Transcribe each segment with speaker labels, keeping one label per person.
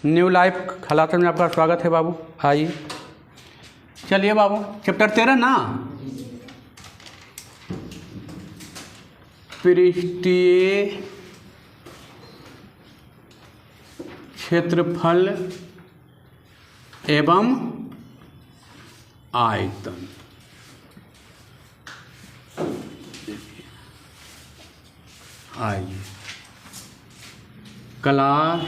Speaker 1: New life खलातन में आपका स्वागत है बाबू। आइए, चलिए बाबू, चैप्टर 13 ना, पृष्ठीय क्षेत्रफल एवं आयतन। आइए, क्लास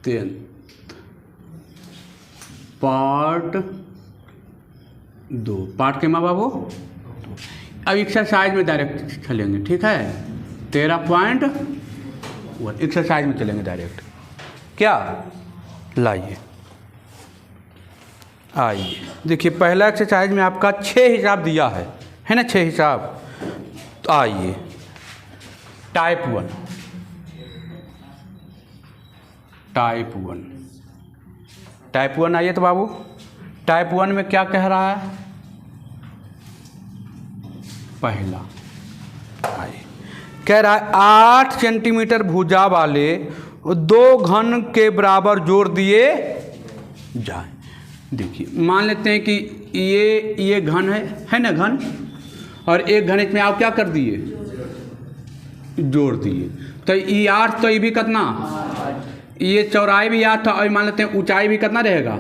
Speaker 1: 10 पार्ट 2 पार्ट के माँ बाबू। अब एक्सरसाइज में डायरेक्ट चलेंगे, ठीक है। 13.1 एक्सरसाइज में चलेंगे डायरेक्ट। क्या लाइए, आइए देखिए, पहला एक्सरसाइज में आपका 6 हिसाब दिया है ना, 6 हिसाब। तो आइए, टाइप 1 आइए तो बाबू, टाइप 1 में क्या कह रहा है? पहला आइए, कह रहा है 8 सेंटीमीटर भुजा वाले 2 घन के बराबर जोड़ दिए जाए। देखिए, मान लेते हैं कि ये घन है ना, घन, और एक घन इसमें आप क्या कर दिए, जोड़ दिए। तो ये 8, तो ये भी कितना, ये चौड़ाई भी 8 था, और मान लेते हैं ऊंचाई भी कितना रहेगा,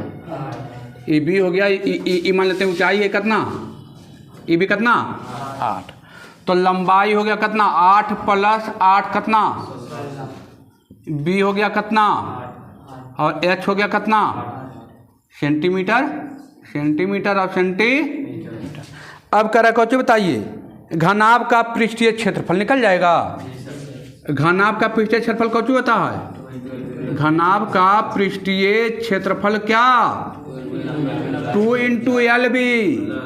Speaker 1: ये भी हो गया। ये मान लेते हैं ऊंचाई है कितना, ये भी कितना 8। तो लंबाई हो गया कितना 8 + 8 कितना, बी हो गया कितना, और एच हो गया कितना, सेंटीमीटर और सेंटीमीटर। अब कह रहा है, बताइए घनाभ का पृष्ठीय क्षेत्रफल निकल जाएगा। घनाभ का पृष्ठीय क्षेत्रफल कौन होता है? घनाभ का पृष्ठीय क्षेत्रफल क्या, 2 × LB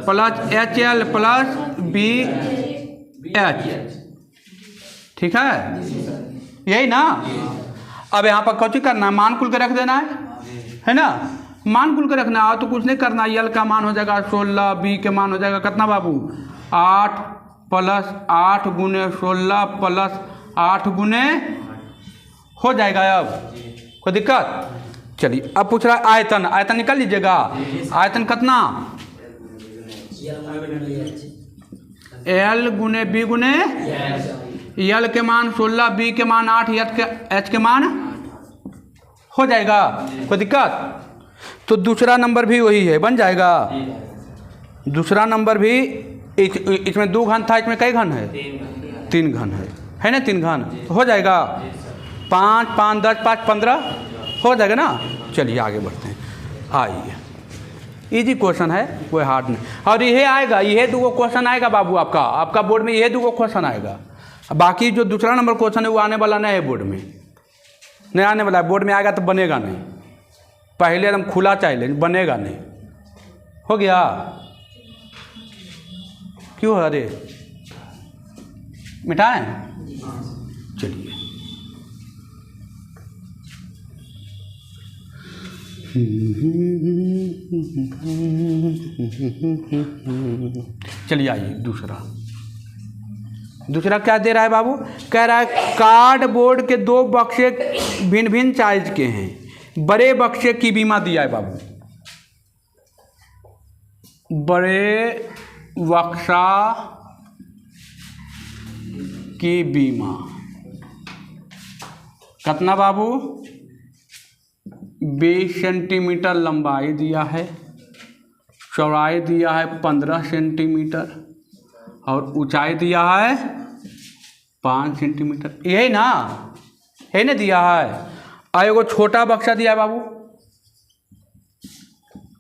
Speaker 1: + HL + BH, ठीक है, यही ना। अब यहाँ पर कौन करना, मान कुल के रख देना है ना, मान कुल के रखना है, तो कुछ नहीं करना। यल का मान हो जाएगा 16, बी के मान हो जाएगा कितना बाबू, 8 + 8 × 16 + 8 × हो जाएगा। अब कोई दिक्कत? चलिए, अब पूछ रहा है आयतन। आयतन निकाल लीजिएगा। आयतन कितना, L × B × यल के मान 16, बी के मान 8, एच के मान हो जाएगा। कोई दिक्कत? तो दूसरा नंबर भी वही है, बन जाएगा। दूसरा नंबर भी, इसमें 2 घन था, इसमें कई घन है, 3 घन है ना, 3 घन हो जाएगा। 5 × 5 = 10, 5 × 15 हो जाएगा ना। चलिए आगे बढ़ते हैं। आइए, इजी क्वेश्चन है, कोई हार्ड नहीं। और ये आएगा, ये 2 क्वेश्चन आएगा बाबू, आपका बोर्ड में ये 2 क्वेश्चन आएगा। बाकी जो दूसरा नंबर क्वेश्चन है वो आने वाला नहीं है, बोर्ड में नहीं आने वाला है। बोर्ड में आएगा तो बनेगा नहीं, पहले एकदम खुला चैलेंज, बनेगा नहीं। हो गया? क्यों? अरे मिटाएं? चलिए, चलिए आइए, दूसरा क्या दे रहा है बाबू? कह रहा है कार्डबोर्ड के 2 बक्से भिन्न भिन्न साइज के हैं, बड़े बक्से की बीमा दिया है बाबू। बड़े बक्सा की बीमा कितना बाबू, 20 सेंटीमीटर लंबाई दिया है, चौड़ाई दिया है 15 सेंटीमीटर, और ऊंचाई दिया है 5 सेंटीमीटर। यही ना, यही ना दिया है। और एगो छोटा बक्सा दिया है बाबू,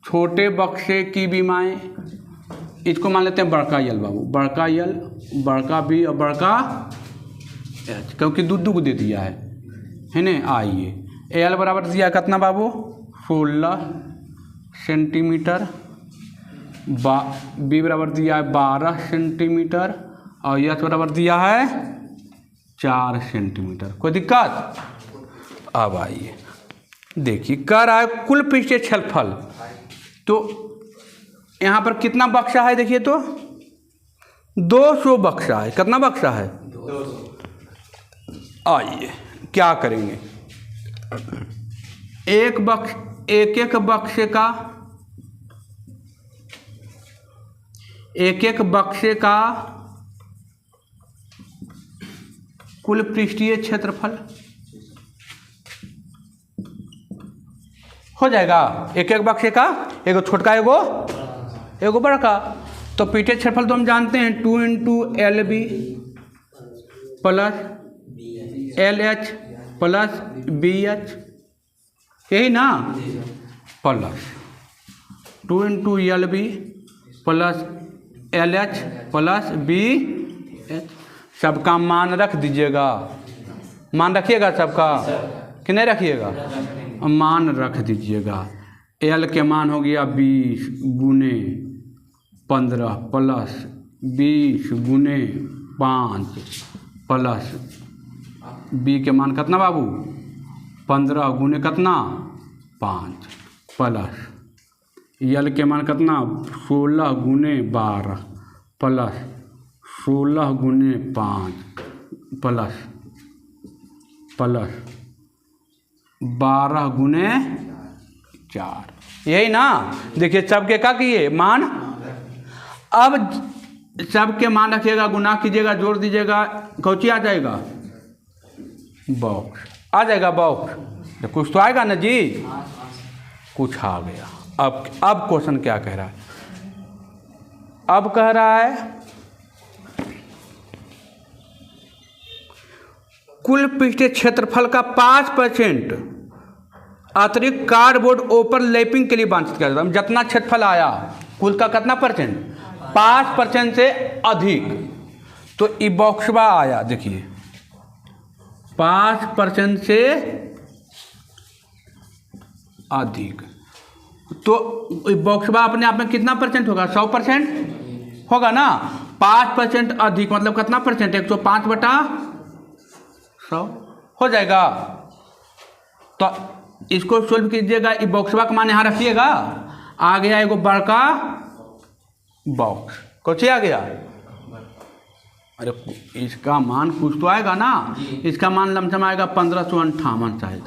Speaker 1: छोटे बक्से की बीमाएँ, इसको मान लेते हैं बड़का यल बाबू, बड़का यल, बड़का बी और बड़का एच, क्योंकि दूध को दे दिया है ना। आइए, एल बराबर दिया कितना बाबू, 16 सेंटीमीटर, बी बराबर दिया है 12 सेंटीमीटर, और एच बराबर दिया है 4 सेंटीमीटर। कोई दिक्कत? अब आइए देखिए, कह रहा है कुल पृष्ठीय क्षेत्रफल। तो यहाँ पर कितना बक्सा है देखिए, तो 200 बक्सा है। कितना बक्सा है? 200। आइए क्या करेंगे, एक एक बक्से का कुल पृष्ठीय क्षेत्रफल हो जाएगा। एक बक्से का, एगो छोटका एगो बड़का। तो पृष्ठीय क्षेत्रफल तो हम जानते हैं 2 × LB plus LH plus BH, यही ना, plus 2 × LB plus LH plus BH। सबका मान रख दीजिएगा, मान रखिएगा सबका कि नहीं रखिएगा, मान रख दीजिएगा। L के मान हो गया 20 × 15 प्लस 20 × 5 प्लस B के मान कितना बाबू 15 × कितना 5 प्लस L के मान कितना 16 × 12 प्लस 16 × 5 प्लस 12 × 4, यही ना। देखिए सबके क्या किए मान, अब सबके मान रखिएगा, गुना कीजिएगा, जोड़ दीजिएगा, कौची आ जाएगा बॉक्स आ जाएगा। बॉक्स तो कुछ तो आएगा ना जी, कुछ आ गया। अब क्वेश्चन क्या कह रहा है, अब कह रहा है कुल पृष्ठीय क्षेत्रफल का 5% अतिरिक्त कार्डबोर्ड ओवरलैपिंग के लिए वांछित किया जाता है। जितना क्षेत्रफल आया कुल का कितना परसेंट, 5% से अधिक, तो ई बॉक्सवा आया, देखिए 5% से अधिक, तो बॉक्सवा अपने आप में कितना परसेंट होगा, 100% होगा ना। 5% अधिक मतलब कितना परसेंट, 105/100 हो जाएगा। तो इसको सोल्व कीजिएगा, इस बॉक्सवा का मान यहाँ रखिएगा, आ गया एगो बड़का बॉक्स, कुछ आ गया। अरे इसका मान कुछ तो आएगा ना, इसका मान लमसम आएगा 1558 शायद,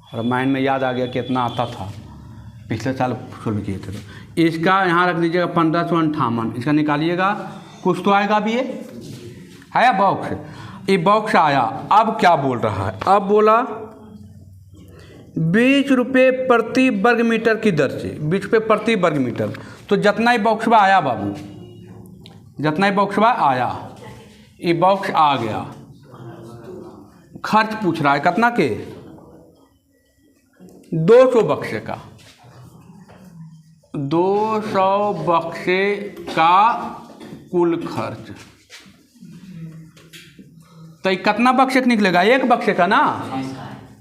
Speaker 1: और माइंड में याद आ गया कितना आता था, पिछले साल सोल्व किए थे। तो इसका यहाँ रख दीजिएगा 1558, इसका निकालिएगा, कुछ तो आएगा। अब ये आया बॉक्स, ये बॉक्स आया। अब क्या बोल रहा है, अब बोला 20 रुपये प्रति वर्ग मीटर की दर से, 20 रुपये प्रति वर्ग मीटर। तो जितना ही बॉक्सवा आया बाबू, जितना ही बॉक्सवा आया, ये बॉक्स आ गया। खर्च पूछ रहा है कितना के, 200 बक्से का, 200 बक्से का कुल खर्च। तो कितना बक्से का निकलेगा, एक बक्से का ना,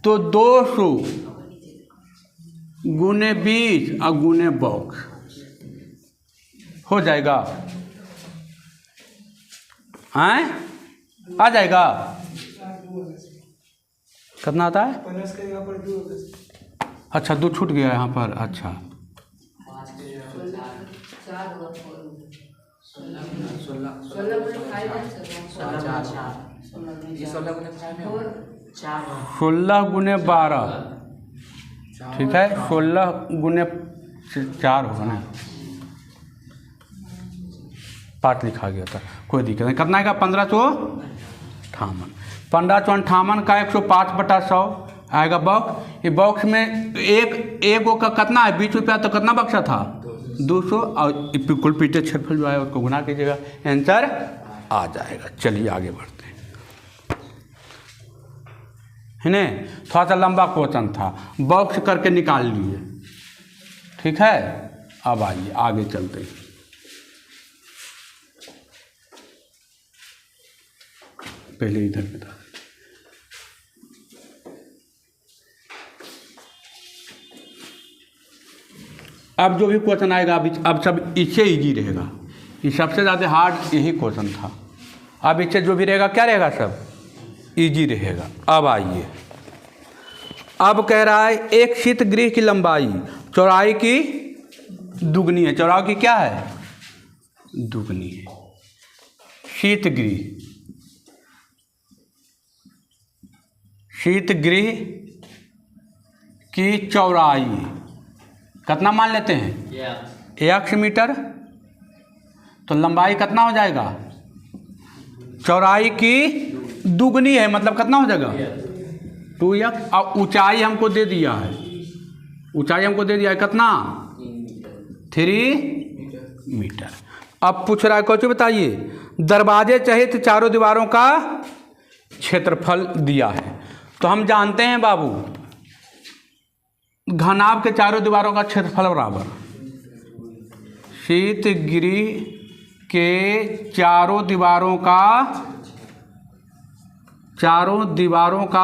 Speaker 1: तो 200 × 20 और गुने बॉक्स हो जाएगा, हैं आ जाएगा। कितना आता है, अच्छा 2 छूट गया यहाँ पर, अच्छा 16 × 12, ठीक है, 16 × 4 होगा ना, 5 लिखा गया था, कोई दिक्कत नहीं। कितना आएगा 1558, 1558 का 105/100 आएगा बॉक्स। ये बॉक्स में एक का कितना है, 20 रुपया, तो कितना बक्सा था 200, और कुल पृष्ठीय क्षेत्रफल जो है उसको गुना कीजिएगा, आंसर आ जाएगा। चलिए आगे बढ़ते हैं, है ना। थोड़ा सा लंबा क्वेश्चन था, बॉक्स करके निकाल लिए, ठीक है। अब आइए आगे चलते हैं। पहले इधर बता, अब जो भी क्वेश्चन आएगा अब सब इससे इजी रहेगा, ये सबसे ज़्यादा हार्ड यही क्वेश्चन था। अब इससे जो भी रहेगा क्या रहेगा, सब इजी रहेगा। अब आइए, अब कह रहा है एक शीत गृह की लंबाई चौड़ाई की दुगनी है। चौड़ाई की क्या है, दुगनी है। शीत गृह शीतगृह की चौड़ाई कितना मान लेते हैं? 1 मीटर। तो लंबाई कितना हो जाएगा? चौड़ाई की दुगनी है, मतलब कितना हो जाएगा? 2x। और ऊंचाई हमको दे दिया है, ऊंचाई हमको दे दिया है कितना? 3 मीटर। अब पूछ रहा है क्वेश्चन, बताइए दरवाजे सहित चारों दीवारों का क्षेत्रफल दिया है। तो हम जानते हैं बाबू, घनाभ के चारों दीवारों का क्षेत्रफल बराबर शीतगृह के चारों दीवारों का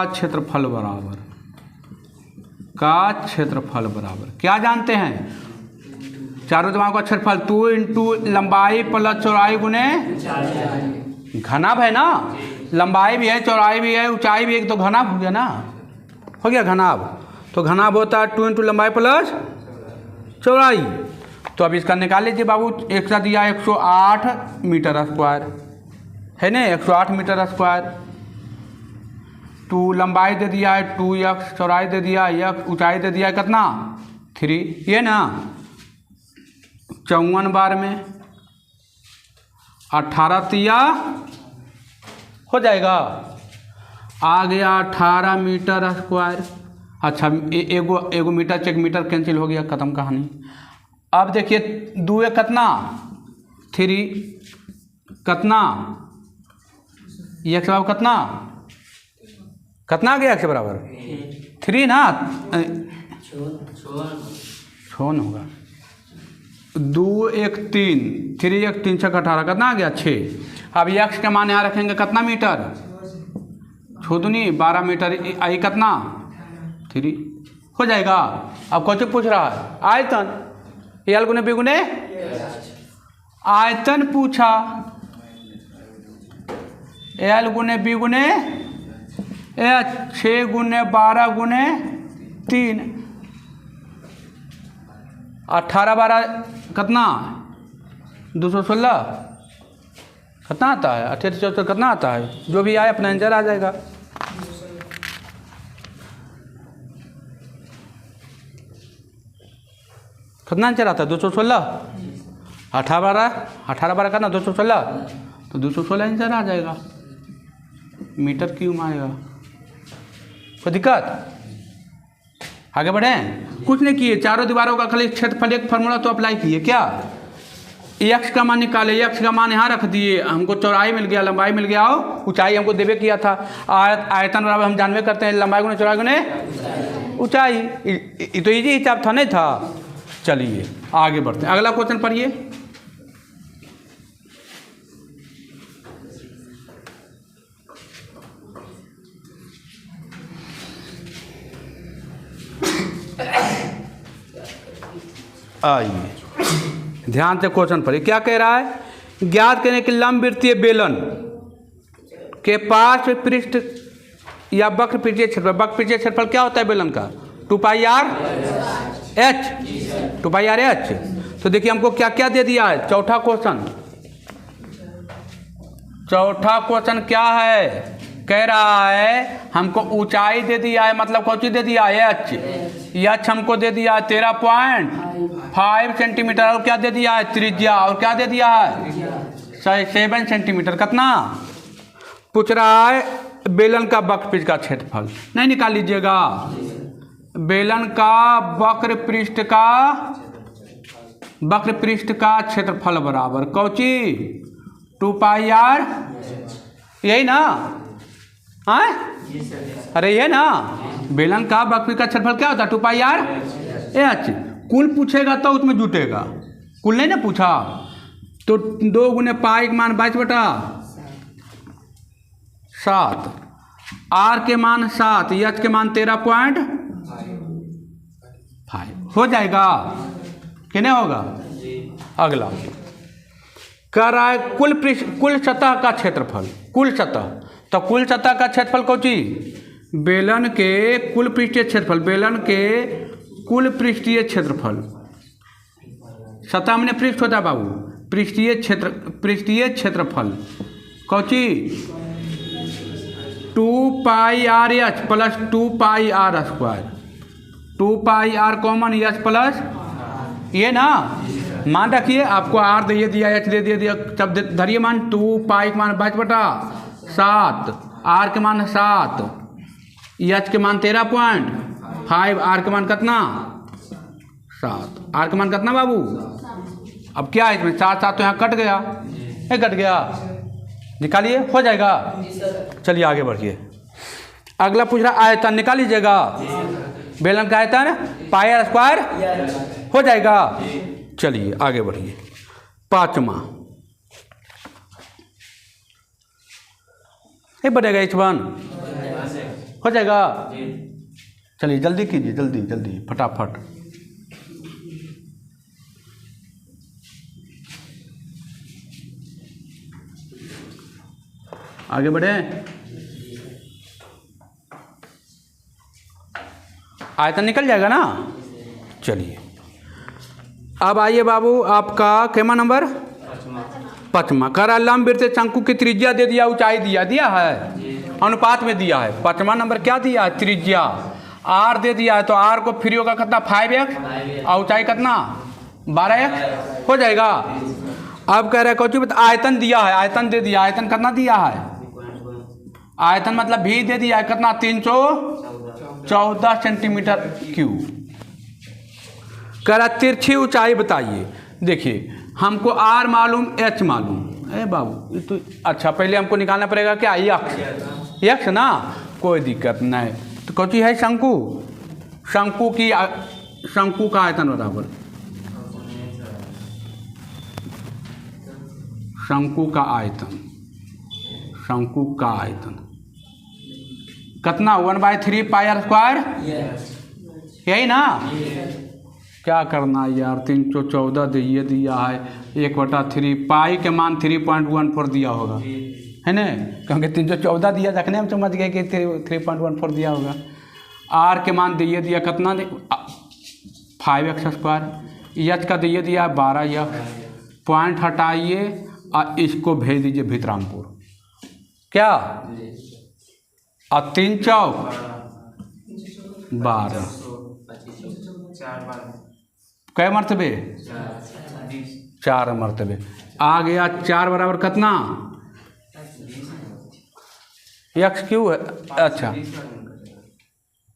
Speaker 1: क्षेत्रफल बराबर क्या जानते हैं? चारों दीवारों का क्षेत्रफल 2 इंटू लंबाई प्लस चौड़ाई गुने घनाभ है ना, लंबाई भी है, चौड़ाई भी है, ऊंचाई भी है, तो घनाभ हो गया ना, हो गया घनाभ। तो घनाभ होता है 2 इंटू लंबाई प्लस चौड़ाई। तो अब इसका निकाल लीजिए बाबू। एक सा दिया 108 मीटर स्क्वायर है ना, 108 मीटर स्क्वायर। 2 लंबाई दे दिया है 2x, चौड़ाई दे दिया है x, ऊंचाई दे दिया है कितना? 3, ये ना 54 बार में 18 तिया हो जाएगा, आ गया 18 मीटर स्क्वायर। अच्छा एगो मीटर से 1 मीटर कैंसिल हो गया, खत्म कहानी। अब देखिए 2 कितना? 3 कितना? x बराबर कितना आ गया? x बराबर 3 ना, छोन होगा। 2 1 3, 3 1 3 6 18 कितना आ गया? 6। अब x का मान यहाँ रखेंगे कितना मीटर? छोदनी 12 मीटर, आई कितना? 3 हो जाएगा। अब क्वेश्चन पूछ रहा है आयतन, एल गुने बी गुने आयतन पूछा, एल गुने बी गुने एच, 6 गुने 12 गुने 3, 18 12 कितना? 216 कितना आता है? 28 74 कितना आता है? जो भी आए अपना आंसर आ जाएगा। कितना आंसर आता है? 216। 18 12 कितना? 216। तो 216 आंसर आ जाएगा, मीटर क्यूब आएगा। कोई दिक्कत? आगे बढ़ें? कुछ नहीं किए, चारों दीवारों का खाली क्षेत्रफल एक फार्मूला तो अप्लाई किए। क्या? x का मान निकाले, x का मान यहाँ रख दिए, हमको चौड़ाई मिल गया, लंबाई मिल गया, और ऊंचाई हमको देवे किया था। आयतन बराबर हम जानवे करते हैं लंबाई गुने चौड़ाई गुने ऊंचाई। तो इजी हिसाब था, नहीं था? चलिए आगे बढ़ते हैं, अगला क्वेश्चन पढ़िए। आइए ध्यान से क्वेश्चन पढ़िए, क्या कह रहा है? ज्ञात करने के लंबवृत्तीय बेलन के पास पृष्ठ या वक्र पृष्ठीय क्षेत्रफल, वक्र पृष्ठीय क्षेत्रफल क्या होता है बेलन का? 2πr h, 2πr h। तो देखिए हमको क्या क्या दे दिया है? चौथा क्वेश्चन क्या है? कह रहा है हमको ऊंचाई दे दिया है, मतलब कौन सी दे दिया है? h हमको दे दिया है 13.5 सेंटीमीटर, और क्या दे दिया है? त्रिज्या, और क्या दे दिया है? 7 सेंटीमीटर। कितना पूछ रहा है? बेलन का वक्र पृष्ठ का क्षेत्रफल नहीं निकाल लीजिएगा, बेलन का वक्र पृष्ठ का क्षेत्रफल बराबर कौची? 2πr, यही ना? हाँ अरे ये ना, बेलन का वक्र पृष्ठ का क्षेत्रफल क्या होता है? 2πr h। कुल पूछेगा तो उसमें जुटेगा, कुल नहीं ना पूछा। तो 2 गुने पाई का मान 22/7, r के मान 7, h के मान 13.5 हो जाएगा कि नहीं होगा? अगला कह रहा है कुल सतह का क्षेत्रफल, कुल सतह। तो कुल सतह का क्षेत्रफल कौची? बेलन के कुल पृष्ठीय क्षेत्रफल, बेलन के कुल पृष्ठीय क्षेत्रफल। सतह में पृष्ठ होता है बाबू, पृष्ठीय क्षेत्रफल Cauchy? 2πr/h plus 2πr²। 2πr common h plus ये ना, मान रखिए आपको r दे दिया, h दे दिया, तब धरिए मान 2π के मान 22/7, r के मान 7, h के मान 13.5, r के मान कितना 7, r के मान कितना बाबू। अब क्या है इसमें 7 7 तो यहाँ कट गया, ये कट गया, निकालिए, हो जाएगा। चलिए आगे बढ़िए। अगला पूछ रहा आयतन, निकाल लीजिएगा। बेलन का आयतन πr² हो जाएगा। चलिए आगे बढ़िए। पाँचवा ये बनेगा h1 हो जाएगा। चलिए जल्दी कीजिए, जल्दी जल्दी फटाफट। आगे बढ़े। आयतन निकल जाएगा ना। चलिए अब आइए बाबू, आपका केमा नंबर 5वां। करा लंब वृत्त शंकु की त्रिज्या दे दिया, ऊंचाई दिया है, अनुपात में दिया है। 5वां नंबर क्या दिया है, त्रिज्या r दे दिया है, तो r को फ्री होगा कितना 5x और ऊंचाई कितना 12x हो जाएगा। अब कह रहे हैं आयतन दिया है, आयतन दे दिया, आयतन कितना दिया है, आयतन मतलब भी दे दिया है कितना 314 सेंटीमीटर क्यूब। कह रहा तिरछी ऊंचाई बताइए। देखिए हमको r मालूम, h मालूम, ए बाबू तो अच्छा पहले हमको निकालना पड़ेगा क्या, यक्ष ना, कोई दिक्कत नहीं। तो कौन सी है शंकु, शंकु का आयतन बराबर, शंकु का आयतन, शंकु का आयतन कितना 1/3 πr², यही ना। क्या करना यार, 314 दिया है, 1/3 पाई के मान 3.14 दिया होगा, है ना, क्योंकि 314 दिया, रखने हम समझ गए कि 3.14 दिया होगा। r के मान दिया कितना 5x², h का दिया 12x, पॉइंट हटाइए और इसको भेज दीजिए भितरामपुर, क्या, और 3 चौक 12, कै मरतबे 4 मरतबे आ गया। 4 बराबर कितना x क्यू है, अच्छा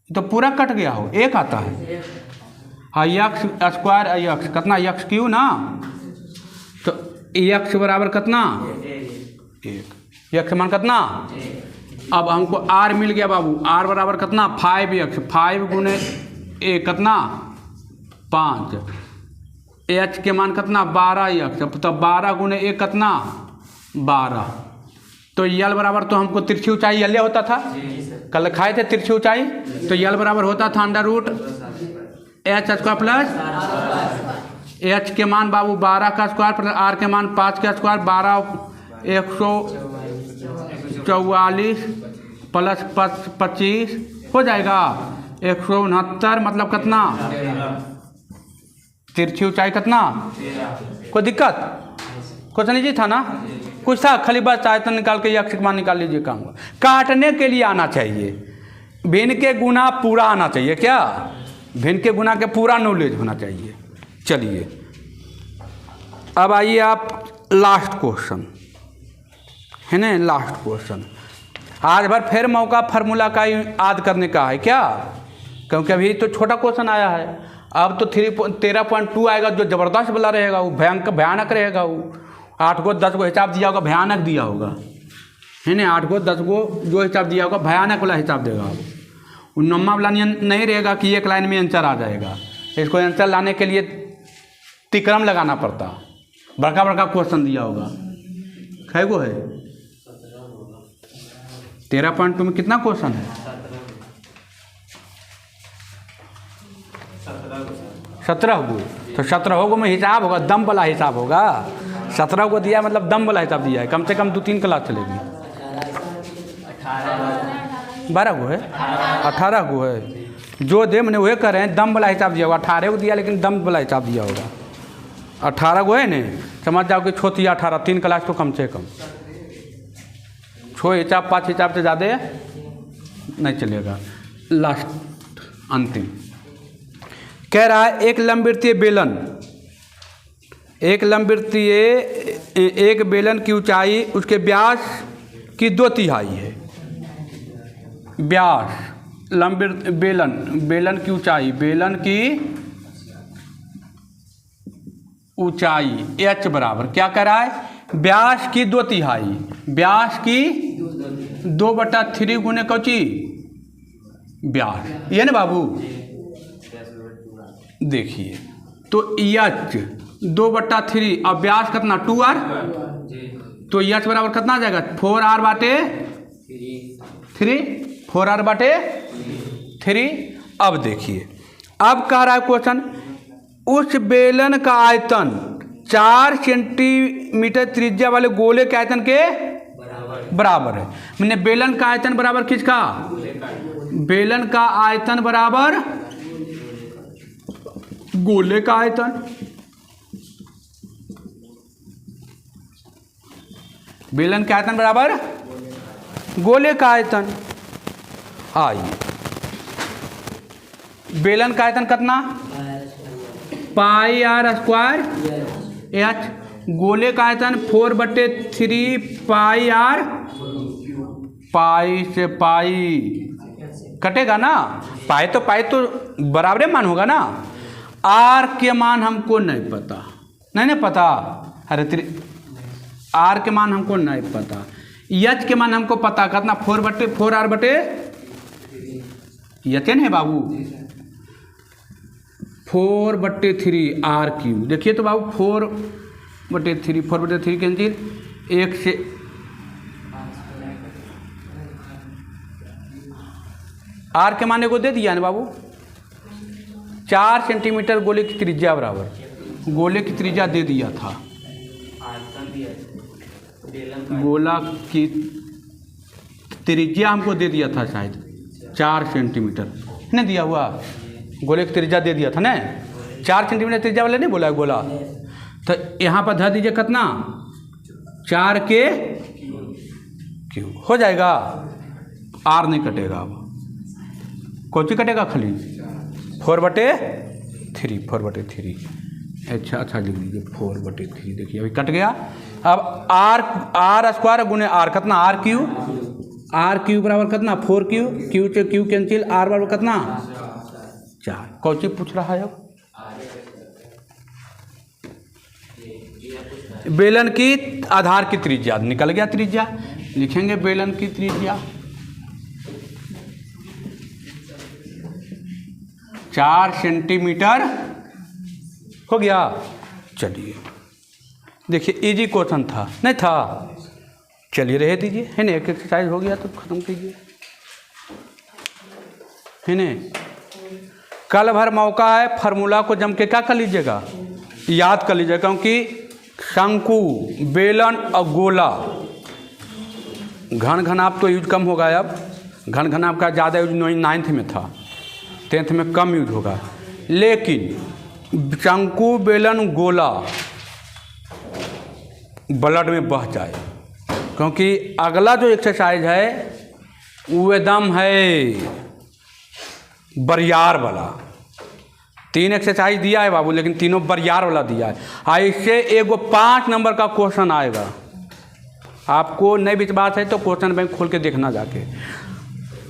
Speaker 1: तो पूरा कट गया हो, एक आता है x² x कितना x क्यू ना, तो x बराबर कितना 1, x मान कितना। अब हमको r मिल गया बाबू, r बराबर कितना 5x, 5 गुने 1 कितना 5, h के मान कितना 12x, तो 12 गुने 1 कितना 12। तो यल बराबर, तो हमको तिरछी ऊंचाई यल होता था, कल खाए थे तिरछी ऊंचाई, तो यल बराबर होता था √h² प्लस h के मान बाबू 12 का स्क्वायर प्लस r के मान 5 का स्क्वायर, 12 144 प्लस 25 हो जाएगा 169, मतलब कितना तिरछी ऊंचाई कितना। कोई दिक्कत, क्वेश्चन लीजिए था ना, कुछ था, खाली बस आयतन निकाल के यक्ष मान निकाल लीजिए, काम काटने के लिए आना चाहिए, भिन्न के गुना पूरा आना चाहिए, क्या भिन्न के गुना के पूरा नॉलेज होना चाहिए। चलिए अब आइए आप लास्ट क्वेश्चन, है ना, लास्ट क्वेश्चन। आज भर फिर मौका फार्मूला का याद करने का है, क्या, क्योंकि अभी तो छोटा क्वेश्चन आया है, अब तो 13.2 आएगा, जो ज़बरदस्त वाला रहेगा, वो भयानक रहेगा, वो 8 को 10 को हिसाब दिया होगा, भयानक दिया होगा, है ना, 8 को 10 को जो हिसाब दिया होगा भयानक वाला हिसाब देगा। वो नम्मा वाला नहीं रहेगा कि एक लाइन में आंसर आ जाएगा, इसको आंसर लाने के लिए तिक्रम लगाना पड़ता, बड़का बड़का क्वेश्चन दिया होगा। कै गो है 13.2 में कितना क्वेश्चन है, 17 गो, तो 17 गो में हिसाब होगा, दम वाला हिसाब होगा। 17 को दिया मतलब दम वाला हिसाब दिया है, कम से कम 2-3 क्लास चलेगी। 12 गो है, 18 गो है, जो दे मैंने वही कर रहे हैं, दम वाला हिसाब दिया होगा। 18 को दिया लेकिन दम वाला हिसाब दिया होगा। 18 गो है ना, समझ जाओ कि छोटी 18, 3 क्लास तो कम से कम। 6 हिसाब 5 हिसाब से ज़्यादा नहीं चलेगा। लास्ट अंतिम कह रहा है एक लंबवृत्तीय बेलन, एक बेलन की ऊंचाई उसके व्यास की 2/3 है। व्यास बेलन की ऊंचाई, बेलन की ऊंचाई h बराबर क्या कह रहा है, व्यास की 2/3, व्यास की 2/3 गुने कौची व्यास, ये ना बाबू। देखिए तो h 2/3 और व्यास कितना 2r, तो h बराबर कितना आ जाएगा 4r बाटे 3, 4r बाटे 3। अब देखिए अब कह रहा है क्वेश्चन, उस बेलन का आयतन 4 सेंटीमीटर त्रिज्या वाले गोले के आयतन के बराबर है। मैंने बेलन का आयतन बराबर किसका, बेलन का आयतन बराबर गोले का आयतन, बेलन का आयतन बराबर गोले का आयतन। आइए बेलन का आयतन कितना πr², h गोले का आयतन 4/3 πr, पाई से पाई कटेगा ना, पाई तो बराबर मान होगा ना। आर के मान हमको नहीं पता, नहीं पता, अरे आर के मान हमको नहीं पता, एच के मान हमको पता कितना 4/4r/, यच है बाबू 4/3 r³। देखिए तो बाबू 4/3 कैंसिल, 1 से आर के मान को दे दिया ना बाबू। 4 सेंटीमीटर गोले की त्रिज्या बराबर, गोले की त्रिज्या दे दिया था, गोला की त्रिज्या हमको दे दिया था शायद 4 सेंटीमीटर नहीं दिया हुआ, गोले की त्रिज्या दे दिया था ना, 4 सेंटीमीटर त्रिज्या वाले नहीं बोला गोला। तो यहाँ पर धर दीजिए कितना 4 के क्यूब हो जाएगा, आर नहीं कटेगा। अब कौन सी कटेगा खाली 4/3। अच्छा लिख लीजिए 4/3। देखिए अभी कट गया। अब r² गुने आर कितना r³ बराबर कितना 4q, q से q कैंसिल, r बराबर कितना 4। कौन सी पूछ रहा है अब, बेलन की आधार की त्रिज्या, निकल गया त्रिज्या, लिखेंगे बेलन की त्रिज्या 4 सेंटीमीटर हो गया। चलिए देखिए इजी क्वेश्चन था नहीं था, चलिए रह दीजिए, है ना, एक एक्सरसाइज हो गया तो खत्म कीजिए, है ना। कल भर मौका है, फार्मूला को जम के क्या कर लीजिएगा, याद कर लीजिएगा, क्योंकि शंकु, बेलन और गोला, घनाभ तो यूज कम होगा। अब घनाभ का ज़्यादा यूज 9th में था, 10th में कम यूज होगा, लेकिन शंकु, बेलन, गोला ब्लड में बह जाए, क्योंकि अगला जो एक्सरसाइज है वो एकदम है बरियार वाला। 3 एक्सरसाइज दिया है बाबू, लेकिन तीनों बरियार वाला दिया है। इससे एगो 5 नंबर का क्वेश्चन आएगा, आपको नहीं विश्वास है तो क्वेश्चन बैंक खोल के देखना जाके।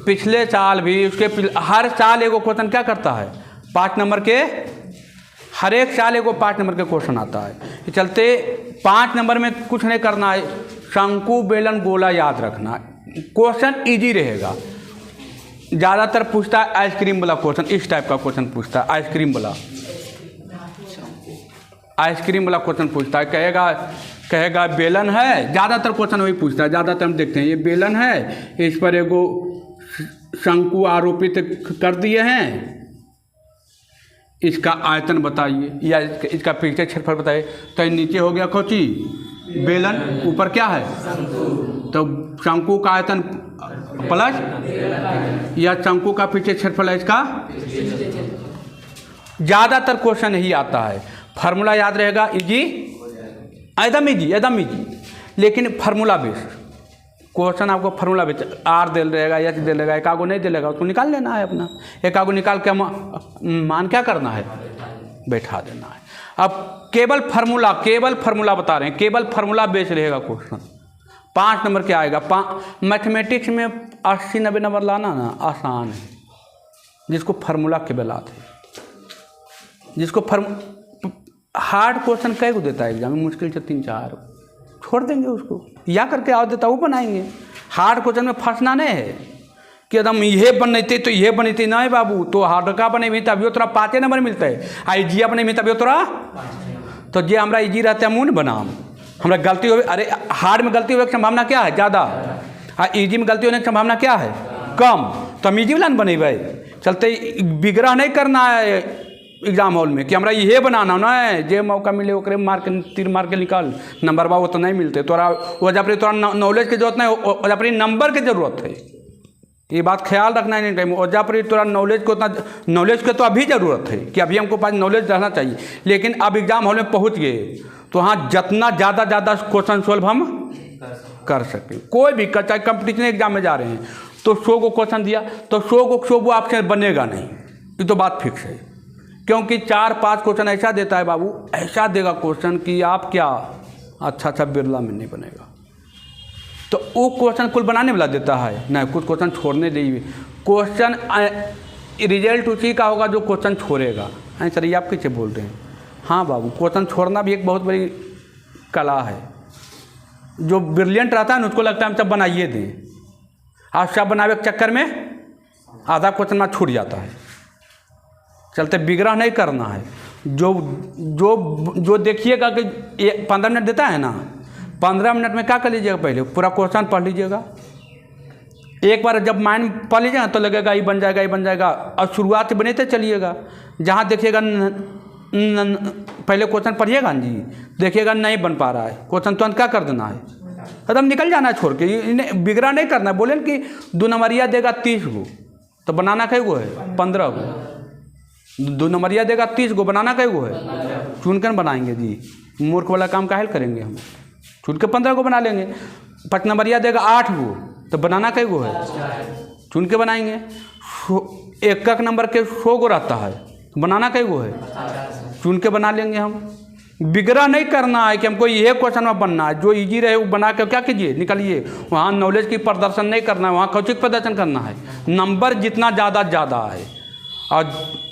Speaker 1: पिछले साल भी उसके हर साल एगो क्वेश्चन क्या करता है 5 नंबर के, हर एक साल एगो 5 नंबर के क्वेश्चन आता है। चलते 5 नंबर में कुछ नहीं करना है, शंकु, बेलन, गोला याद रखना है, क्वेश्चन इजी रहेगा। ज़्यादातर पूछता है आइसक्रीम वाला क्वेश्चन, इस टाइप का क्वेश्चन पूछता है, आइसक्रीम वाला क्वेश्चन पूछता है। कहेगा बेलन है, ज़्यादातर क्वेश्चन वही पूछता है, ज़्यादातर हम देखते हैं ये बेलन है, इस पर एगो शंकु आरोपित कर दिए हैं, इसका आयतन बताइए या इसका पीछे क्षेत्रफल बताइए। तो नीचे हो गया कोची बेलन, ऊपर क्या है तो शंकु का आयतन प्लस या शंकु का पीछे क्षेत्रफल है इसका। ज़्यादातर क्वेश्चन यही आता है, फार्मूला याद रहेगा, इजी, एकदम इजी, लेकिन फार्मूला बेस्ड क्वेश्चन आपको फार्मूला आर दे रहेगा, एच दे रहेगा, एक आगो नहीं दे रहेगा, उसको निकाल लेना है अपना। एक आगो निकाल के मान क्या करना है, बैठा देना है। अब केवल फार्मूला बता रहे हैं, केवल फार्मूला बेस रहेगा क्वेश्चन। 5 नंबर क्या आएगा? मैथमेटिक्स में 80-90 नंबर लाना ना आसान है, जिसको फार्मूला केवल आते हैं। जिसको हार्ड क्वेश्चन कई को देता है एग्जाम में, मुश्किल से 3-4 छोड़ देंगे उसको, या करके आओ देता वो बनाएंगे। हार्ड क्वेश्चन में फंसना नहीं है कि एकदम ये बनते तो ये बनते नहीं बाबू, तो हार्ड का बने भी तभी तोरा 5 नंबर मिलता है, आ इजिया बने भी तभी तोरा, तो जे हमारा इजी रहता है मुँह बनाम हमारा गलती हो। अरे हार्ड में गलती होने की संभावना क्या है? ज़्यादा। हाँ, इजी में गलती होने की संभावना क्या है? कम। तो हम इजी वाला न बने भाई, चलते विग्रह नहीं करना है एग्जाम हॉल में कि हमरा ये बनाना ना है, जे मौका मिले ओकरे मार के तीर मार के निकाल नंबर बा, वो तो नहीं मिलते। तोरा वजह पर तोरा नॉलेज की जरूरत नहीं, वजह पर नंबर की जरूरत है। ये बात ख्याल रखना है टाइम, वजह पर तोरा नॉलेज को उतना, नॉलेज की तो अभी ज़रूरत है कि अभी हमको पास नॉलेज रहना चाहिए, लेकिन अब एग्जाम हॉल में पहुँच गए तो हाँ जितना ज़्यादा क्वेश्चन सॉल्व हम कर सकें। कोई भी चाहे कंपटीशन एग्जाम में जा रहे हैं तो 100 को क्वेश्चन दिया तो 100 वो आपसे बनेगा नहीं, ये तो बात फिक्स है। क्योंकि 4-5 क्वेश्चन ऐसा देता है बाबू, ऐसा देगा क्वेश्चन कि आप क्या अच्छा बिरला में नहीं बनेगा। तो वो क्वेश्चन कुल बनाने वाला देता है नहीं, कुछ क्वेश्चन छोड़ने दीजिए। क्वेश्चन रिजल्ट उसी का होगा जो क्वेश्चन छोड़ेगा। नहीं सर, ये आप कैसे बोल रहे हैं? हाँ बाबू, क्वेश्चन छोड़ना भी एक बहुत बड़ी कला है। जो ब्रिलियंट रहता है ना उसको लगता है हम सब बनाइए दें, आप सब बनावे के चक्कर में आधा क्वेश्चन में छूट जाता है। चलते विग्रह नहीं करना है। जो देखिएगा कि 15 मिनट देता है ना, 15 मिनट में क्या कर लीजिएगा, पहले पूरा क्वेश्चन पढ़ लीजिएगा। एक बार जब माइंड पढ़ लीजिएगा तो लगेगा ये बन जाएगा, ये बन जाएगा, और शुरुआत से बनेते चलिएगा। जहाँ देखिएगा पहले क्वेश्चन पढ़िएगा जी, देखिएगा नहीं बन पा रहा है क्वेश्चन, तुरंत क्या कर देना है, एकदम निकल जाना है छोड़ के। विग्रह नहीं करना है। बोले कि 2 नंबरिया देगा 30 गो, तो बनाना कई गो है? 15 गो। 2 नंबरिया देगा 30 गो, बनाना कई गो है? चुनकर बनाएंगे जी, मूर्ख वाला काम काहे करेंगे हम, चुन के 15 गो बना लेंगे। 5 नंबरिया देगा 8 गो, तो बनाना कई गो है? चुन के बनाएंगे। 1 नंबर के 100 गो रहता है, बनाना कई गो है? चुन के बना लेंगे हम। विग्रह नहीं करना है कि हमको ये क्वेश्चन में बनना है, जो इजी रहे वो बना के क्या कीजिए, निकालिए। वहाँ नॉलेज की प्रदर्शन नहीं करना है, वहाँ कौशिक प्रदर्शन करना है। नंबर जितना ज़्यादा है, और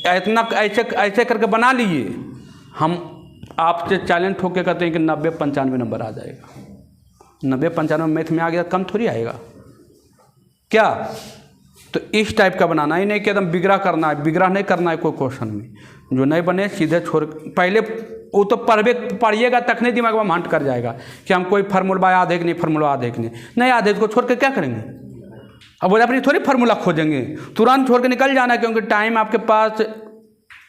Speaker 1: इतना ऐसे करके बना लीजिए। हम आपसे चैलेंज ठोक के कहते हैं कि 90-95 नंबर आ जाएगा। 90-95 मैथ में आ गया, कम थोड़ी आएगा क्या? तो इस टाइप का बनाना ही नहीं कि एकदम विग्रह करना है। विग्रह नहीं करना है कोई क्वेश्चन में, जो नहीं बने सीधे छोड़। पहले वो तो पढ़िएगा तखने दिमाग में हंट कर जाएगा कि हम कोई फार्मूला याद है कि नहीं, फार्मूला याद है कि नहीं याद है, इसको छोड़ के क्या करेंगे? अब वो अपनी थोड़ी फार्मूला खोजेंगे, तुरंत छोड़ के निकल जाना है। क्योंकि टाइम आपके पास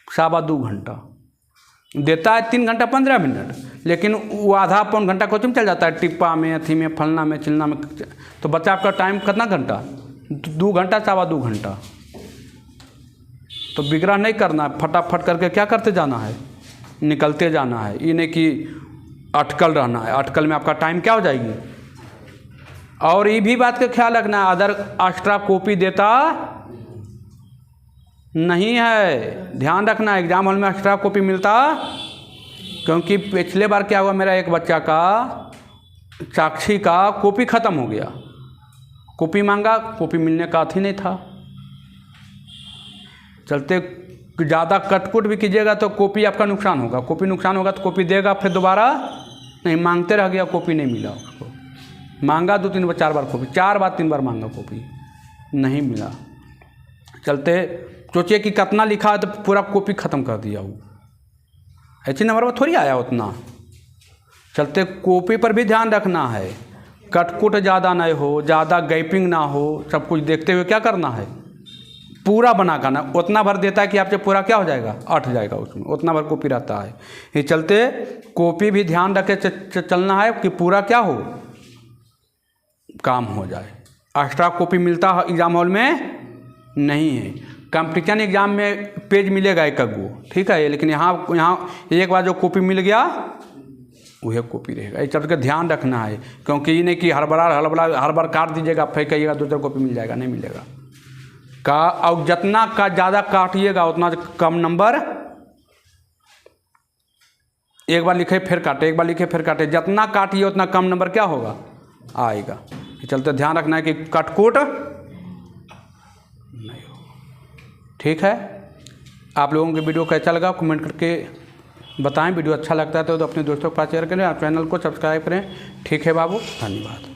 Speaker 1: 2.25 घंटा देता है, 3 घंटा 15 मिनट, लेकिन वो आधा पौन घंटा कोचिंग चल जाता है, टिप्पा में, अथी में, फलना में, चिलना में। तो बच्चा आपका टाइम कितना घंटा? 2 घंटा 2.25 घंटा। तो विग्रह नहीं करना है, फटाफट करके क्या करते जाना है, निकलते जाना है। ये नहीं कि अटकल रहना है, अटकल में आपका टाइम क्या हो जाएगी। और ये भी बात का ख्याल रखना है, अदर एक्स्ट्रा कॉपी देता नहीं है, ध्यान रखना। एग्जाम हॉल में एक्स्ट्रा कॉपी मिलता, क्योंकि पिछले बार क्या हुआ, मेरा एक बच्चा का साक्षी का कॉपी ख़त्म हो गया। कॉपी मांगा, कॉपी मिलने का अथी नहीं था। चलते ज़्यादा कटकुट भी कीजिएगा तो कॉपी आपका नुकसान होगा। कॉपी नुकसान होगा तो कॉपी देगा, फिर दोबारा नहीं, मांगते रह गया, कॉपी नहीं मिला उसको। मांगा 2-3 बार 4 बार कॉपी, 4 बार 3 बार मांगा, कॉपी नहीं मिला। चलते सोचिए कि कितना लिखा है तो पूरा कॉपी ख़त्म कर दिया। वो ऐसे नंबर पर थोड़ी आया उतना। चलते कॉपी पर भी ध्यान रखना है, कटकुट ज़्यादा नहीं हो, ज़्यादा गैपिंग ना हो, सब कुछ देखते हुए क्या करना है, पूरा बना करना। उतना भर देता है कि आपसे पूरा क्या हो जाएगा, अट जाएगा, उसमें उतना भर कॉपी रहता है। ये चलते कॉपी भी ध्यान रख के चलना है कि पूरा क्या हो, काम हो जाए। एक्स्ट्रा कॉपी मिलता है एग्जाम हॉल में नहीं है। कंपटीशन एग्जाम में पेज मिलेगा 1 गो, ठीक है, लेकिन यहाँ एक बार जो कॉपी मिल गया वह कॉपी रहेगा। इस चीज़ का ध्यान रखना है, क्योंकि ये नहीं कि हर बार काट दीजिएगा फेंकिएगा दूसरा कॉपी मिल जाएगा, नहीं मिलेगा। का और जितना का ज़्यादा काटिएगा उतना कम नंबर, एक बार लिखे फिर काटे, एक बार लिखे फिर काटे, जितना काटिए उतना कम नंबर क्या होगा, आएगा। चलते ध्यान रखना है कि कटकुट नहीं हो। ठीक है, आप लोगों के वीडियो कैसा लगा कमेंट करके बताएं। वीडियो अच्छा लगता है तो अपने दोस्तों के पास शेयर करें, आप चैनल को सब्सक्राइब करें। ठीक है बाबू, धन्यवाद।